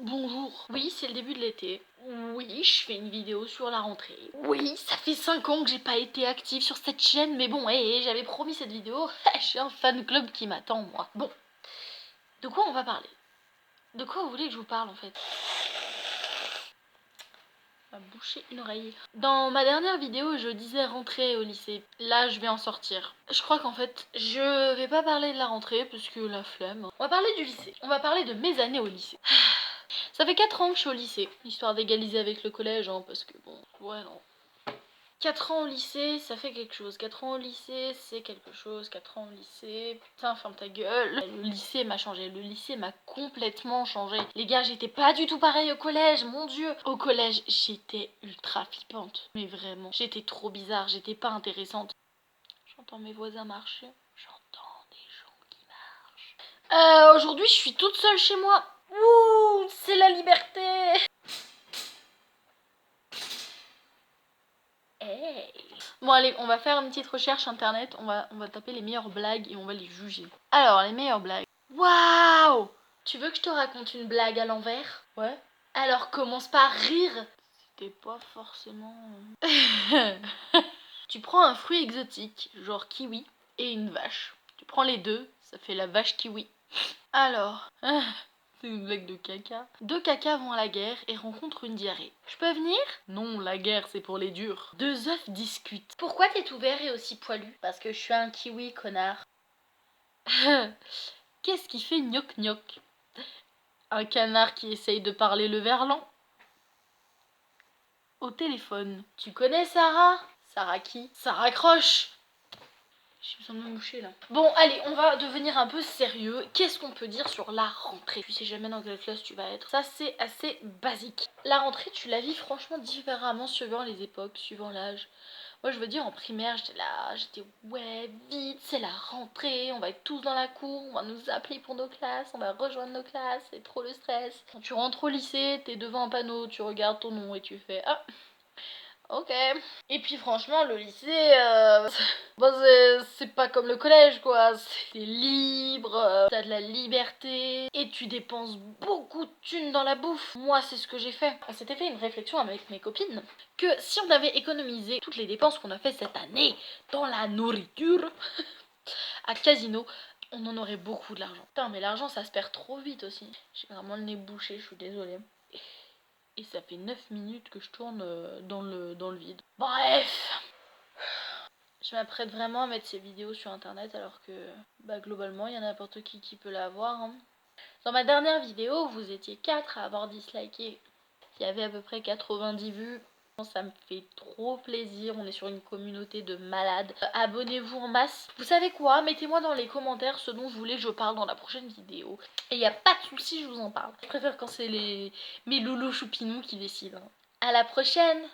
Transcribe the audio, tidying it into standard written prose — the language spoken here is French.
Bonjour. Oui, c'est le début de l'été. Oui, je fais une vidéo sur la rentrée. Oui, ça fait 5 ans que j'ai pas été active sur cette chaîne, mais bon, j'avais promis cette vidéo. J'ai un fan club qui m'attend, moi. Bon, de quoi on va parler? De quoi vous voulez que je vous parle, en fait? On va boucher une oreille. Dans ma dernière vidéo, je disais rentrer au lycée. Là, je vais en sortir. Je crois qu'en fait, je vais pas parler de la rentrée, parce que la flemme. On va parler du lycée. On va parler de mes années au lycée. Ça fait 4 ans que je suis au lycée, histoire d'égaliser avec le collège, hein, parce que bon, ouais, non. 4 ans au lycée, ça fait quelque chose. 4 ans au lycée, c'est quelque chose. 4 ans au lycée, putain, ferme ta gueule. Le lycée m'a changé, le lycée m'a complètement changé. Les gars, j'étais pas du tout pareil au collège, mon dieu. Au collège, j'étais ultra flippante, mais vraiment. J'étais trop bizarre, j'étais pas intéressante. J'entends mes voisins marcher. J'entends des gens qui marchent. Aujourd'hui, je suis toute seule chez moi. Ouh, c'est la liberté. Hey. Bon allez, on va faire une petite recherche internet, on va taper les meilleures blagues et on va les juger. Alors, les meilleures blagues. Waouh! Tu veux que je te raconte une blague à l'envers? Ouais. Alors commence par rire. C'était pas forcément... Tu prends un fruit exotique, genre kiwi, et une vache. Tu prends les deux, ça fait la vache kiwi. Alors... C'est une blague de caca. Deux cacas vont à la guerre et rencontrent une diarrhée. Je peux venir? Non, la guerre c'est pour les durs. Deux œufs discutent. Pourquoi t'es tout vert et aussi poilu? Parce que je suis un kiwi, connard. Qu'est-ce qui fait gnoc gnoc? Un canard qui essaye de parler le verlan. Au téléphone. Tu connais Sarah? Sarah qui? Sarah Croche. J'ai besoin de me moucher là. Bon, allez, on va devenir un peu sérieux. Qu'est-ce qu'on peut dire sur la rentrée? Tu sais jamais dans quelle classe tu vas être. Ça, c'est assez basique. La rentrée, tu la vis franchement différemment suivant les époques, suivant l'âge. Moi, je veux dire, en primaire, j'étais ouais, vite, c'est la rentrée, on va être tous dans la cour, on va nous appeler pour nos classes, on va rejoindre nos classes, c'est trop le stress. Quand tu rentres au lycée, t'es devant un panneau, tu regardes ton nom et tu fais ah. Ok. Et puis franchement, le lycée, bah, c'est pas comme le collège quoi. C'est libre, t'as de la liberté et tu dépenses beaucoup de thunes dans la bouffe. Moi, c'est ce que j'ai fait. On s'était fait une réflexion avec mes copines que si on avait économisé toutes les dépenses qu'on a fait cette année dans la nourriture à Casino, on en aurait beaucoup de l'argent. Putain, mais l'argent ça se perd trop vite aussi. J'ai vraiment le nez bouché, je suis désolée. Et ça fait 9 minutes que je tourne dans le vide. Bref, je m'apprête vraiment à mettre ces vidéos sur internet alors que bah, globalement il y a n'importe qui peut la voir. Hein. Dans ma dernière vidéo, vous étiez 4 à avoir disliké. Il y avait à peu près 90 vues. Ça me fait trop plaisir, on est sur une communauté de malades. Abonnez-vous en masse. Vous savez quoi? Mettez-moi dans les commentaires ce dont vous voulez que je parle dans la prochaine vidéo. Et il n'y a pas de souci, je vous en parle. Je préfère quand c'est mes loulous choupinous qui décident. À la prochaine!